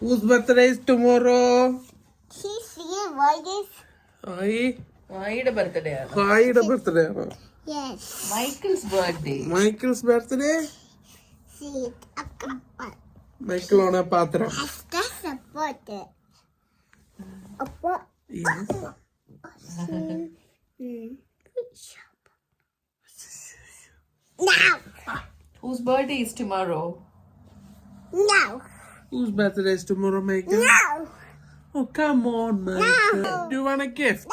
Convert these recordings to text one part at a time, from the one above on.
Whose birthday is tomorrow? Mai's birthday. Hai's birthday. Yes. Michael's birthday. Michael's birthday? See it. Michael on a patra. That's a birthday. Yes. Now. Whose birthday is tomorrow? Now. Whose birthday is tomorrow, Michael? Now. Oh, come on, Michael. No. Do you want a gift?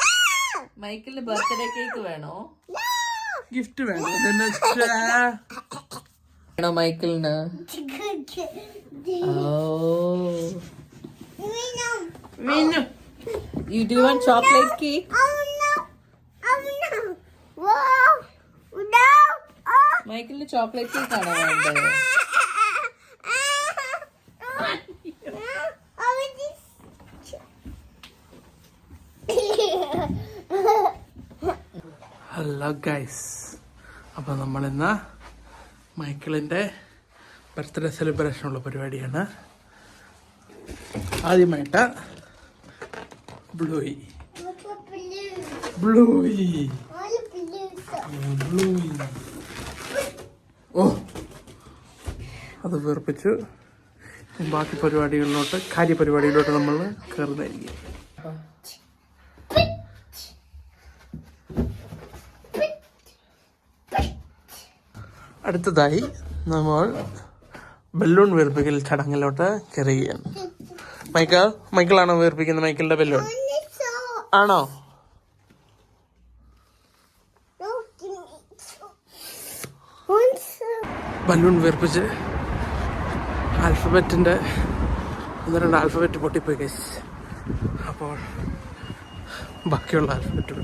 Michael's birthday cake വേണോ? Gift വേണോ? Then extra. വേണോ മൈക്കിളിന്? Oh. Minu. You do want chocolate cake? Oh no. Oh no. Whoa. No. Oh. മൈക്കിളിന് chocolate cake ആണോ വേണ്ടത്? Hello guys, അപ്പോൾ നമ്മളിന്ന് മൈക്കിളിൻ്റെ birthday സെലിബ്രേഷനുള്ള പരിപാടിയാണ്. ആദ്യമായിട്ട് ബ്ലൂയി ഓ അത് വീർപ്പിച്ചു. ബാക്കി പരിപാടികളിലോട്ട് കാര്യപരിപാടിയിലോട്ട് നമ്മൾ കയറുന്നതായിരിക്കും. അടുത്തതായി നമ്മൾ ബലൂൺ വീർപ്പിക്കൽ ചടങ്ങിലോട്ട് കയറുകയാണ്. മൈക്കിളാണോ വീർപ്പിക്കുന്നത്? മൈക്കിളിന്റെ ബലൂൺ ആണോ? ബലൂൺ വീർപ്പിച്ച് ആൽഫബറ്റിൻ്റെ 1-2 ആൽഫബറ്റ് പൊട്ടിപ്പോയി ഗൈസ്. അപ്പോൾ ബാക്കിയുള്ള ആൽഫബറ്റ്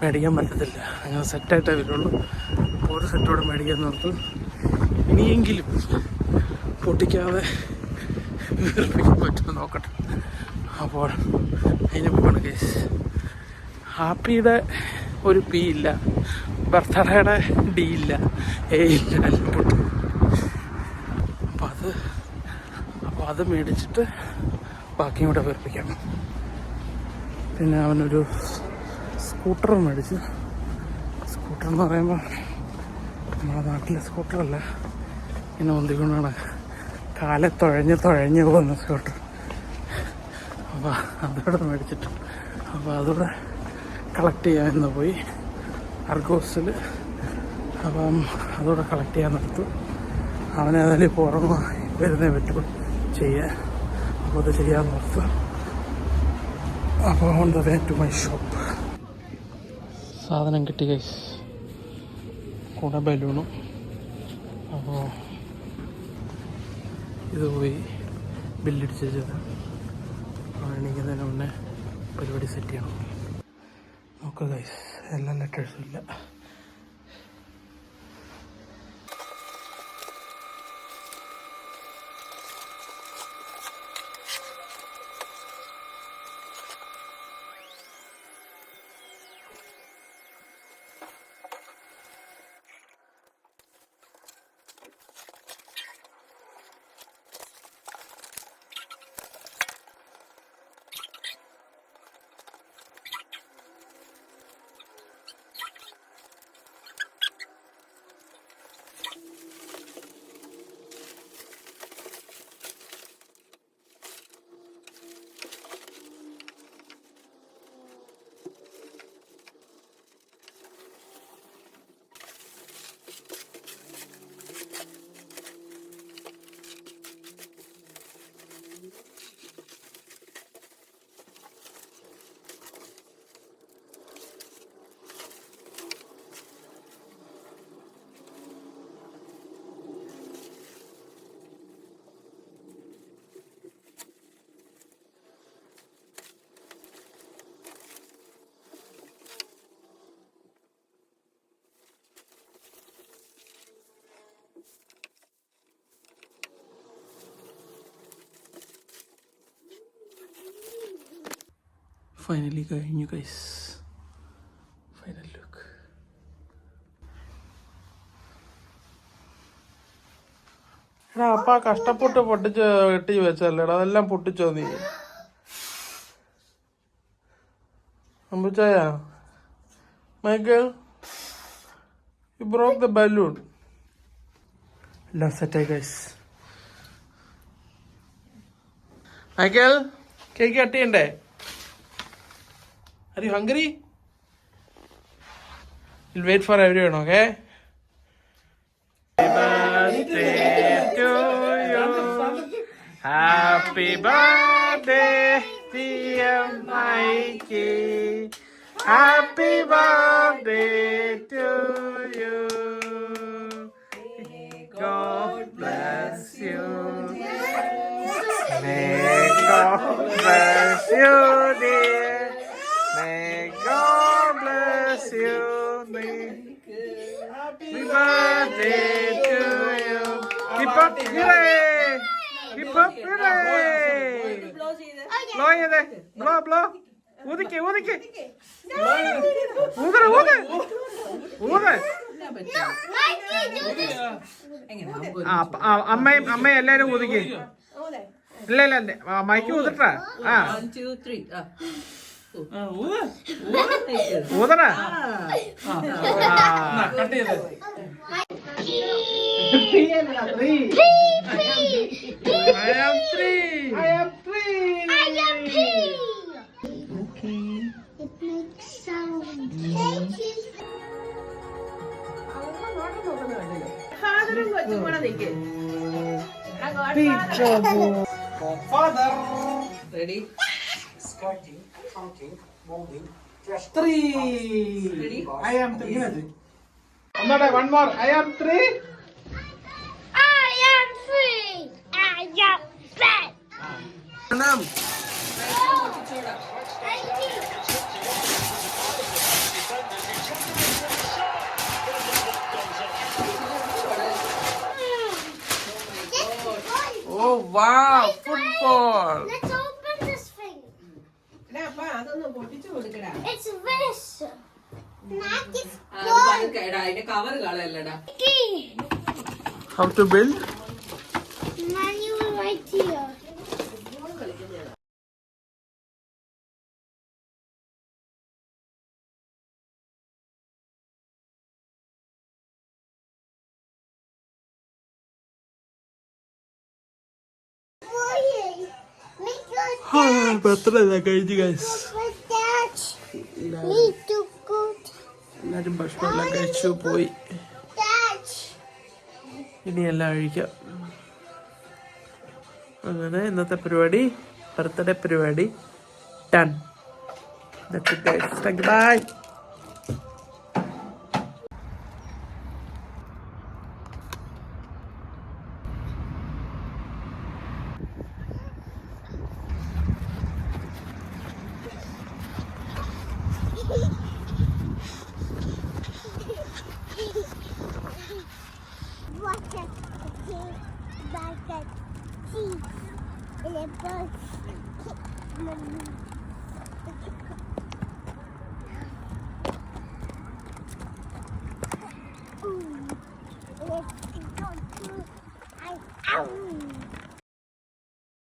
മേടിക്കാൻ പറ്റത്തില്ല, അങ്ങനെ സെറ്റായിട്ടേ വരുള്ളൂ. ഒരു സെറ്റോടെ മേടിക്കാൻ ഓർത്തു ഇനിയെങ്കിലും പൊട്ടിക്കാതെ വീർപ്പിക്കാൻ പറ്റുമോ നോക്കട്ടെ. അപ്പോൾ അതിന് പോകണം ഗൈസ്. ഹാപ്പിയുടെ ഒരു പി ഇല്ല, ബർത്ത്ഡേയുടെ ഡി ഇല്ല, എ ഇല്ല, എല്ലാം പൊട്ടി. അപ്പോൾ അത് മേടിച്ചിട്ട് ബാക്കിയും കൂടെ വീർപ്പിക്കാം. പിന്നെ അവനൊരു സ്കൂട്ടർ മേടിച്ചു. സ്കൂട്ടർ എന്ന് പറയുമ്പോൾ നമ്മുടെ നാട്ടിലെ സ്കൂട്ടറല്ല, ഇങ്ങനെ ഒന്തിക്കൊണ്ടാണ് കാലെ തുഴഞ്ഞ് പോകുന്ന സ്കൂട്ടർ. അപ്പോൾ അതോടെ മേടിച്ചിട്ട് അപ്പോൾ അതോടെ കളക്ട് ചെയ്യാമെന്ന് പോയി അർഗോസിൽ. അപ്പം അതോടെ കളക്ട് ചെയ്യാൻ നിർത്തും. അവനേതായാലും ഇപ്പോൾ ഉറങ്ങുക, വരുന്നേ പറ്റുള്ളൂ ചെയ്യാൻ. അപ്പോൾ അത് ചെയ്യാൻ നിർത്തും. അപ്പോൾ on the way to my shop. സാധനം കിട്ടി ഗൈസ്, കൂടെ ബലൂണും. അപ്പോൾ ഇത് പോയി ബില്ലടിച്ച് വെച്ചത്. എണീക്കുന്നതിന് മുന്നേ പരിപാടി സെറ്റ് ചെയ്യണം. നോക്കുക ഗൈസ്, എല്ലാ ലെറ്റേഴ്സും ഇല്ല. ഫൈനലി കഴിഞ്ഞു ഗൈസ്. Final look. എടാ അപ്പ കഷ്ടപ്പെട്ട് പൊട്ടിച്ച് കെട്ടി വെച്ചല്ലേടാ, അതെല്ലാം പൊട്ടിച്ചോ നീ? അമ്പുച്ചായ, Michael, you broke the balloon. എല്ലാം സെറ്റായി ഗൈസ്. മൈക്കിൾ, കേക്ക് കട്ട് ചെയ്യണ്ടേ? Are you hungry? We'll wait for everyone, okay? Happy birthday to you. Happy birthday, dear Mikey. Happy birthday to you. God bless you. May God bless you, dear. May God bless you. Happy birthday to you. Hip hop, hooray! Hip hop, hooray! Blow it, blow, blow. ഊതിക്ക് ഊതിക്ക് ഊതറ ഊത് ഊത്. അമ്മയും എല്ലാരും ഊതിക്ക്. ഇല്ല ഇല്ല mic ഊതിട്ടാ. ആ ഊതറ. It makes sound. Ready? Skirting, counting, moving, just 3. Ready? I am 3. Another one more. I am 3. I am free. I am fat. Anam. Oh wow, football. Let's open this thing. It's this. Snack is അതിന്റെ cover കളയല്ലടാ. key. How to build? Manual right here. birthday കഴിഞ്ഞു guys. എല്ലാരും ഭക്ഷണം എല്ലാം കഴിച്ചു പോയി. ഇനി എല്ലാം കഴിക്കാം. അങ്ങനെ ഇന്നത്തെ പരിപാടി, ബർത്ത്ഡേ പരിപാടി done. By. Let's go to